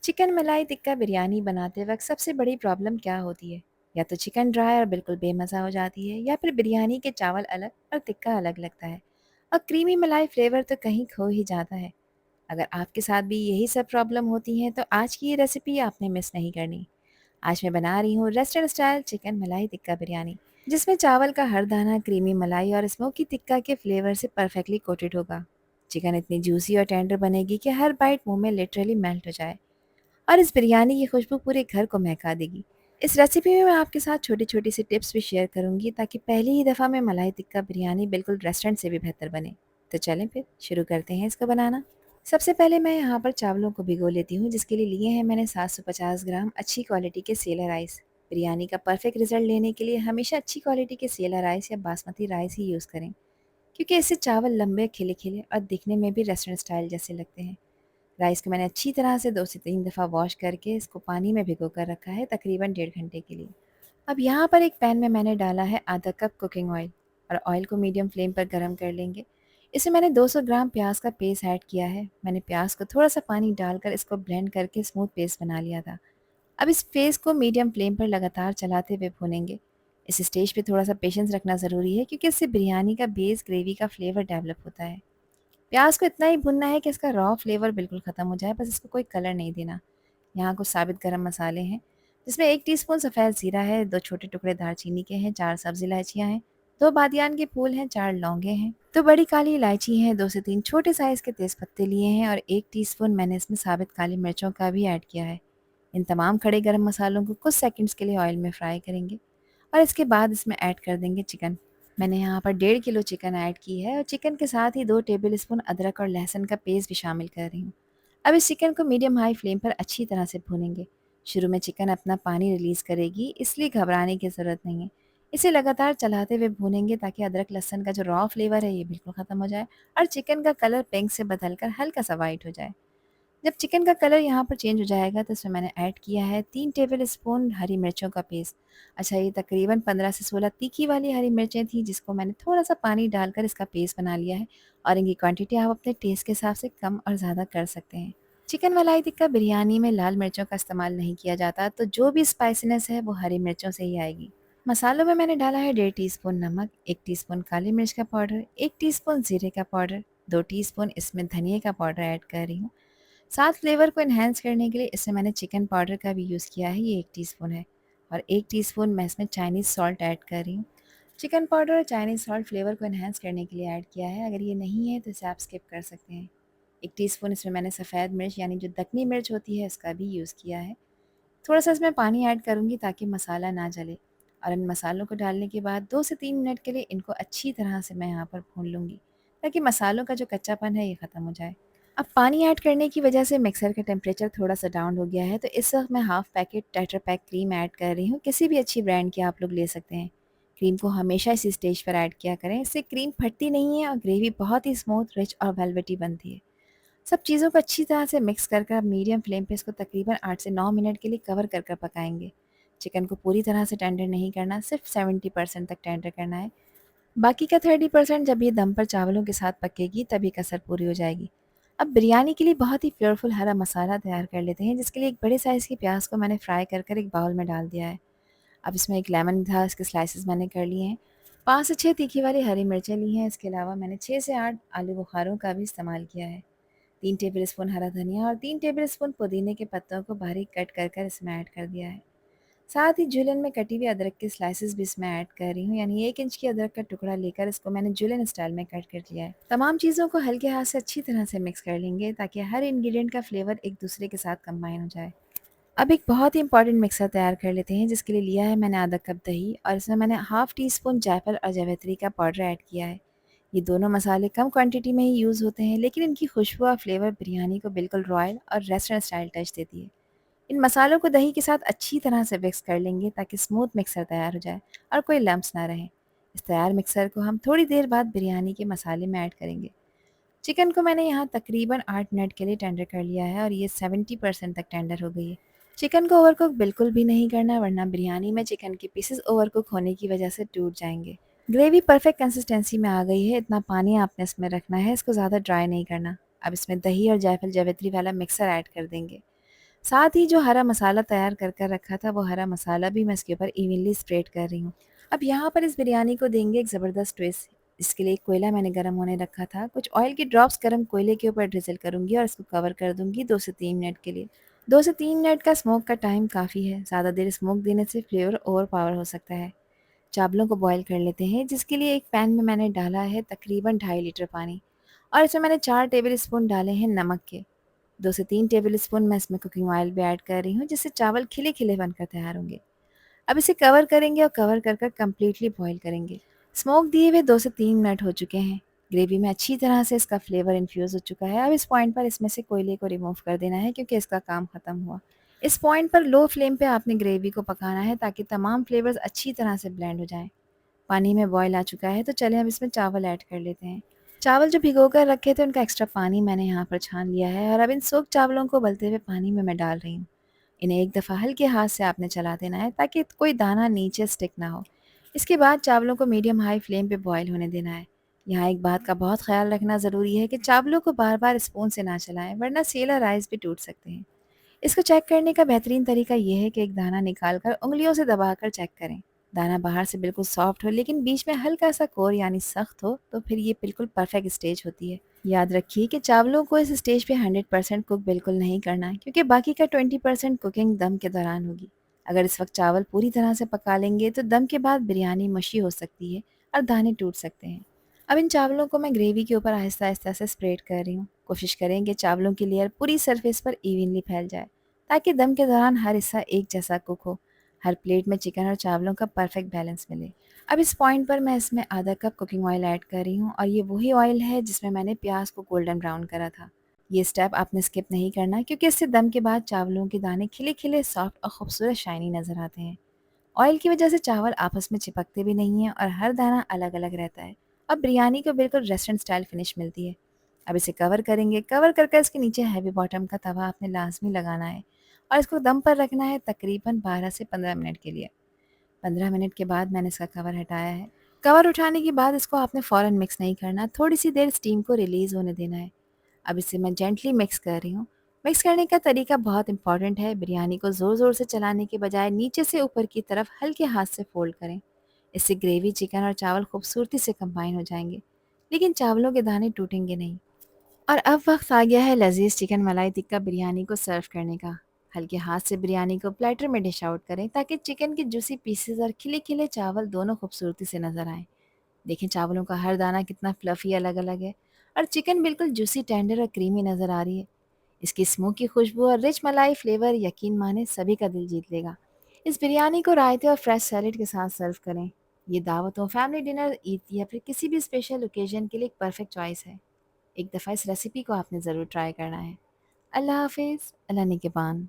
Chicken मलाई टिक्का बिरयानी बनाते वक्त सबसे बड़ी प्रॉब्लम क्या होती है? या तो चिकन ड्राई और बिल्कुल बेमज़ा हो जाती है या फिर बिरयानी के चावल अलग और टिक्का अलग लगता है और क्रीमी मलाई फ्लेवर तो कहीं खो ही जाता है। अगर आपके साथ भी यही सब प्रॉब्लम होती है तो आज की ये रेसिपी आपने मिस नहीं करनी। आज मैं बना रही हूँ रेस्टोरेंट स्टाइल चिकन मलाई टिक्का बिरयानी, जिसमें चावल का हर दाना क्रीमी मलाई और स्मोकी टिक्का के फ्लेवर से परफेक्टली कोटेड होगा। चिकन इतनी जूसी और टेंडर बनेगी कि हर बाइट मुंह में लिटरली मेल्ट हो जाए और इस बिरयानी की खुशबू पूरे घर को महका देगी। इस रेसिपी में मैं आपके साथ छोटी-छोटी सी टिप्स भी शेयर करूँगी ताकि पहली ही दफ़ा में मलाई टिक्का बिरयानी बिल्कुल रेस्टोरेंट से भी बेहतर बने। तो चलें फिर शुरू करते हैं इसको बनाना। सबसे पहले मैं यहाँ पर चावलों को भिगो लेती हूँ, जिसके लिए लिए हैं मैंने 750 ग्राम अच्छी क्वालिटी के सेला राइस। बिरयानी का परफेक्ट रिजल्ट लेने के लिए हमेशा अच्छी क्वालिटी के सेला राइस या बासमती राइस ही यूज़ करें, क्योंकि इससे चावल लंबे खिले-खिले और दिखने में भी रेस्टोरेंट स्टाइल जैसे लगते हैं। राइस को मैंने अच्छी तरह से 2 से 3 दफ़ा वॉश करके इसको पानी में भिगो कर रखा है तकरीबन 1.5 घंटे के लिए। अब यहाँ पर एक पैन में मैंने डाला है आधा कप कुकिंग ऑयल और ऑयल को मीडियम फ्लेम पर गरम कर लेंगे। इसमें मैंने 200 ग्राम प्याज का पेस्ट ऐड किया है। मैंने प्याज को थोड़ा सा पानी डालकर इसको ब्लेंड करके स्मूथ पेस्ट बना लिया था। अब इस पेस्ट को मीडियम फ्लेम पर लगातार चलाते हुए भूनेंगे। इस स्टेज पे थोड़ा सा पेशेंस रखना ज़रूरी है, क्योंकि इससे बिरयानी का बेस ग्रेवी का फ्लेवर डेवलप होता है। प्याज को इतना ही भुनना है कि इसका रॉ फ्लेवर बिल्कुल ख़त्म हो जाए, बस इसको कोई कलर नहीं देना। यहाँ कुछ साबित गरम मसाले हैं, जिसमें 1 टीस्पून सफ़ेद ज़ीरा है, 2 छोटे टुकड़े दालचीनी के हैं, 4 सब्ज़ इलायचियाँ हैं, 2 बादियान के फूल हैं, 4 लौंगे हैं, 2 बड़ी काली इलायची हैं, 2 से 3 छोटे साइज़ के तेज़पत्ते लिए हैं और 1 टीस्पून मैंने इसमें साबित काली मिर्चों का भी ऐड किया है। इन तमाम खड़े गरम मसालों को कुछ सेकंड्स के लिए ऑयल में फ्राई करेंगे और इसके बाद इसमें ऐड कर देंगे चिकन। मैंने यहाँ पर 1.5 किलो चिकन ऐड की है और चिकन के साथ ही 2 टेबल स्पून अदरक और लहसुन का पेस्ट भी शामिल कर रही हूँ। अब इस चिकन को मीडियम हाई फ्लेम पर अच्छी तरह से भूनेंगे। शुरू में चिकन अपना पानी रिलीज़ करेगी, इसलिए घबराने की ज़रूरत नहीं है। इसे लगातार चलाते हुए भूनेंगे ताकि अदरक लहसुन का जो रॉ फ्लेवर है ये बिल्कुल ख़त्म हो जाए और चिकन का कलर पिंक से बदलकर हल्का सा वाइट हो जाए। जब चिकन का कलर यहाँ पर चेंज हो जाएगा तो इसमें मैंने ऐड किया है 3 टेबल स्पून हरी मिर्चों का पेस्ट। अच्छा, ये तकरीबन 15 से 16 तीखी वाली हरी मिर्चें थी, जिसको मैंने थोड़ा-सा पानी डालकर इसका पेस्ट बना लिया है और इनकी क्वांटिटी आप अपने टेस्ट के हिसाब से कम और ज़्यादा कर सकते हैं। चिकन मलाई टिक्का बिरयानी में लाल मिर्चों का इस्तेमाल नहीं किया जाता, तो जो भी स्पाइसीनेस है वो हरी मिर्चों से ही आएगी। मसालों में मैंने डाला है 1.5 टीस्पून नमक, 1 टीस्पून काली मिर्च का पाउडर, 1 टीस्पून जीरे का पाउडर, 2 टीस्पून इसमें धनिये का पाउडर ऐड कर रही हूँ। साथ फ्लेवर को एनहांस करने के लिए इसमें मैंने चिकन पाउडर का भी यूज़ किया है, ये 1 टीस्पून है और 1 टीस्पून मैं इसमें चाइनीज़ सॉल्ट ऐड कर रही हूँ। चिकन पाउडर और चाइनीज़ सॉल्ट फ्लेवर को एनहांस करने के लिए ऐड किया है, अगर ये नहीं है तो इसे आप स्किप कर सकते हैं। 1 टीस्पून इसमें मैंने सफ़ेद मिर्च यानी जो दक्कनी मिर्च होती है इसका भी यूज़ किया है। थोड़ा-सा इसमें पानी ऐड करूँगी ताकि मसाला ना जले और इन मसालों को डालने के बाद 2 से 3 मिनट के लिए इनको अच्छी तरह से मैं यहाँ पर भून लूँगी, ताकि मसालों का जो कच्चापन है ये ख़त्म हो जाए। अब पानी ऐड करने की वजह से मिक्सर का टेम्परेचर थोड़ा-सा डाउन हो गया है, तो इस वक़्त मैं half packet tetra pack cream add कर रही हूँ। किसी भी अच्छी ब्रांड की आप लोग ले सकते हैं। क्रीम को हमेशा इसी स्टेज पर ऐड किया करें, इससे क्रीम फटती नहीं है और ग्रेवी बहुत ही स्मूथ, रिच और वेलवेटी बनती है। सब चीज़ों को अच्छी तरह से मिक्स कर कर मीडियम फ्लेम पे इसको तकरीबन 8 से 9 मिनट के लिए कवर कर कर पकाएँगे। चिकन को पूरी तरह से टेंडर नहीं करना, सिर्फ 70% तक टेंडर करना है। बाकी का 30% जब ये दम पर चावलों के साथ पकेगी तभी कसर पूरी हो जाएगी। अब बिरयानी के लिए बहुत ही फ्लेवरफुल हरा मसाला तैयार कर लेते हैं, जिसके लिए एक बड़े साइज़ की प्याज को मैंने फ्राई कर कर एक बाउल में डाल दिया है। अब इसमें एक लेमन था, इसके स्लाइसेस मैंने कर लिए हैं। 5 से 6 तीखी वाली हरी मिर्चें ली हैं, इसके अलावा मैंने 6 से 8 आलू बुखारों का भी इस्तेमाल किया है। 3 टेबलस्पून हरा धनिया और 3 टेबलस्पून पुदीने के पत्तों को बारीक कट कर कर इसमें ऐड कर दिया है। साथ ही जुलियन में कटी हुई अदरक के स्लाइसेस भी इसमें ऐड कर रही हूँ, यानी 1 इंच की अदरक का टुकड़ा लेकर इसको मैंने जुलियन स्टाइल में कट कर लिया है। तमाम चीज़ों को हल्के हाथ से अच्छी तरह से मिक्स कर लेंगे ताकि हर इंग्रेडिएंट का फ्लेवर एक दूसरे के साथ कंबाइन हो जाए। अब एक बहुत ही इंपॉर्टेंट मिक्सर तैयार कर लेते हैं, जिसके लिए लिया है मैंने आधा कप दही और इसमें मैंने हाफ़ टी स्पून जायफल और जावित्री का पाउडर ऐड किया है। ये दोनों मसाले कम क्वांटिटी में ही यूज़ होते हैं, लेकिन इनकी खुशबू और फ्लेवर बिरयानी को बिल्कुल रॉयल और रेस्टोरेंट स्टाइल टच देती है। इन मसालों को दही के साथ अच्छी तरह से मिक्स कर लेंगे ताकि स्मूथ मिक्सर तैयार हो जाए और कोई लम्प्स ना रहे। इस तैयार मिक्सर को हम थोड़ी देर बाद बिरयानी के मसाले में ऐड करेंगे। चिकन को मैंने यहाँ तकरीबन 8 मिनट के लिए टेंडर कर लिया है और ये 70% तक टेंडर हो गई है। चिकन को ओवरकुक बिल्कुल भी नहीं करना, वरना बिरयानी में चिकन के पीसेस ओवरकुक होने की वजह से टूट जाएंगे। ग्रेवी परफेक्ट कंसिस्टेंसी में आ गई है, इतना पानी आपने इसमें रखना है, इसको ज़्यादा ड्राई नहीं करना। अब इसमें दही और जायफल जावित्री वाला मिक्सर ऐड कर देंगे। साथ ही जो हरा मसाला तैयार कर कर रखा था, वो हरा मसाला भी मैं इसके ऊपर इवनली स्प्रेड कर रही हूँ। अब यहाँ पर इस बिरयानी को देंगे एक ज़बरदस्त ट्विस्ट। इसके लिए एक कोयला मैंने गर्म होने रखा था। कुछ ऑयल की ड्रॉप्स गर्म कोयले के ऊपर ड्रिज़ल करूँगी और इसको कवर कर दूँगी 2 से 3 मिनट के लिए। 2 से 3 मिनट का स्मोक का टाइम काफ़ी है। ज़्यादा देर स्मोक देने से फ्लेवर ओवरपावर हो सकता है। चावलों को बॉयल कर लेते हैं, जिसके लिए एक पैन में मैंने डाला है तकरीबन 2.5 लीटर पानी और इसमें मैंने 4 टेबल स्पून डाले हैं नमक के। 2 से 3 टेबल स्पून मैं इसमें कुकिंग ऑयल भी ऐड कर रही हूँ, जिससे चावल खिले-खिले बनकर तैयार होंगे। अब इसे कवर करेंगे और कवर कर कर कंप्लीटली बॉईल करेंगे। स्मोक दिए हुए 2 से 3 मिनट हो चुके हैं। ग्रेवी में अच्छी तरह से इसका फ्लेवर इन्फ्यूज़ हो चुका है। अब इस पॉइंट पर इसमें से कोयले को रिमूव कर देना है, क्योंकि इसका काम ख़त्म हुआ। इस पॉइंट पर लो फ्लेम पे आपने ग्रेवी को पकाना है, ताकि तमाम फ्लेवर्स अच्छी तरह से ब्लेंड हो जाएँ। पानी में बॉयल आ चुका है, तो चलें अब इसमें चावल ऐड कर लेते हैं। चावल जो भिगो कर रखे थे, उनका एक्स्ट्रा पानी मैंने यहाँ पर छान लिया है और अब इन सोख चावलों को उबलते हुए पानी में मैं डाल रही हूँ। इन्हें एक दफ़ा हल्के हाथ से आपने चला देना है, ताकि कोई दाना नीचे स्टिक ना हो। इसके बाद चावलों को मीडियम हाई फ्लेम पे बॉयल होने देना है। यहाँ एक बात का बहुत ख्याल रखना ज़रूरी है कि चावलों को बार-बार स्पून से ना चलाएं, वरना सेला राइस भी टूट सकते हैं। इसको चेक करने का बेहतरीन तरीका ये है कि एक दाना निकाल कर उँगलियों से दबाकर चेक करें। दाना बाहर से बिल्कुल सॉफ्ट हो, लेकिन बीच में हल्का सा कोर यानी सख्त हो, तो फिर ये बिल्कुल परफेक्ट स्टेज होती है। याद रखिए कि चावलों को इस स्टेज पे 100% कुक बिल्कुल नहीं करना है, क्योंकि बाकी का 20% कुकिंग दम के दौरान होगी। अगर इस वक्त चावल पूरी तरह से पका लेंगे, तो दम के बाद बिरयानी मशी हो सकती है और दाने टूट सकते हैं। अब इन चावलों को मैं ग्रेवी के ऊपर आहिस्ता आहिस्ता से स्प्रेड कर रही हूँ। कोशिश करें कि चावलों की लेयर पूरी सरफेस पर इवनली फैल जाए, ताकि दम के दौरान हर हिस्सा एक जैसा कुक हो। हर प्लेट में चिकन और चावलों का परफेक्ट बैलेंस मिले। अब इस पॉइंट पर मैं इसमें आधा कप कुकिंग ऑयल ऐड कर रही हूँ, और ये वही ऑयल है जिसमें मैंने प्याज को गोल्डन ब्राउन करा था। ये स्टेप आपने स्किप नहीं करना, क्योंकि इससे दम के बाद चावलों के दाने खिले खिले सॉफ्ट और खूबसूरत शाइनी नज़र आते हैं। ऑयल की वजह से चावल आपस में चिपकते भी नहीं हैं और हर दाना अलग अलग रहता है। अब बिरयानी को बिल्कुल रेस्टोरेंट स्टाइल फिनिश मिलती है। अब इसे कवर करेंगे। कवर करके इसके नीचे हैवी बॉटम का तवा आपने लाजमी लगाना है और इसको दम पर रखना है तकरीबन 12 से 15 मिनट के लिए। 15 मिनट के बाद मैंने इसका कवर हटाया है। कवर उठाने के बाद इसको आपने फ़ौरन मिक्स नहीं करना, थोड़ी सी देर स्टीम को रिलीज़ होने देना है। अब इसे मैं जेंटली मिक्स कर रही हूँ। मिक्स करने का तरीका बहुत इंपॉर्टेंट है। बिरयानी को ज़ोर-ज़ोर से चलाने के बजाय नीचे से ऊपर की तरफ हल्के हाथ से फ़ोल्ड करें। इससे ग्रेवी, चिकन और चावल खूबसूरती से कंबाइन हो जाएंगे, लेकिन चावलों के दाने टूटेंगे नहीं। और अब वक्त आ गया है लजीज चिकन मलाई टिक्का बिरयानी को सर्व करने का। हल्के हाथ से बिरयानी को प्लेटर में डिश आउट करें, ताकि चिकन के जूसी पीसेस और खिले खिले चावल दोनों खूबसूरती से नज़र आएँ। देखें चावलों का हर दाना कितना फ्लफ़ी अलग-अलग है, और चिकन बिल्कुल जूसी, टेंडर और क्रीमी नज़र आ रही है। इसकी स्मोकी खुशबू और रिच मलाई फ्लेवर यकीन माने सभी का दिल जीत लेगा। इस बिरयानी को रायते और फ्रेश सैलेड के साथ सर्व करें। ये दावतों, फैमिली डिनर, ईद या फिर किसी भी स्पेशल ओकेजन के लिए एक परफेक्ट चॉइस है। एक दफ़ा इस रेसिपी को आपने ज़रूर ट्राई करना है। अल्लाह हाफ़िज़, अल्लाह निगहबान।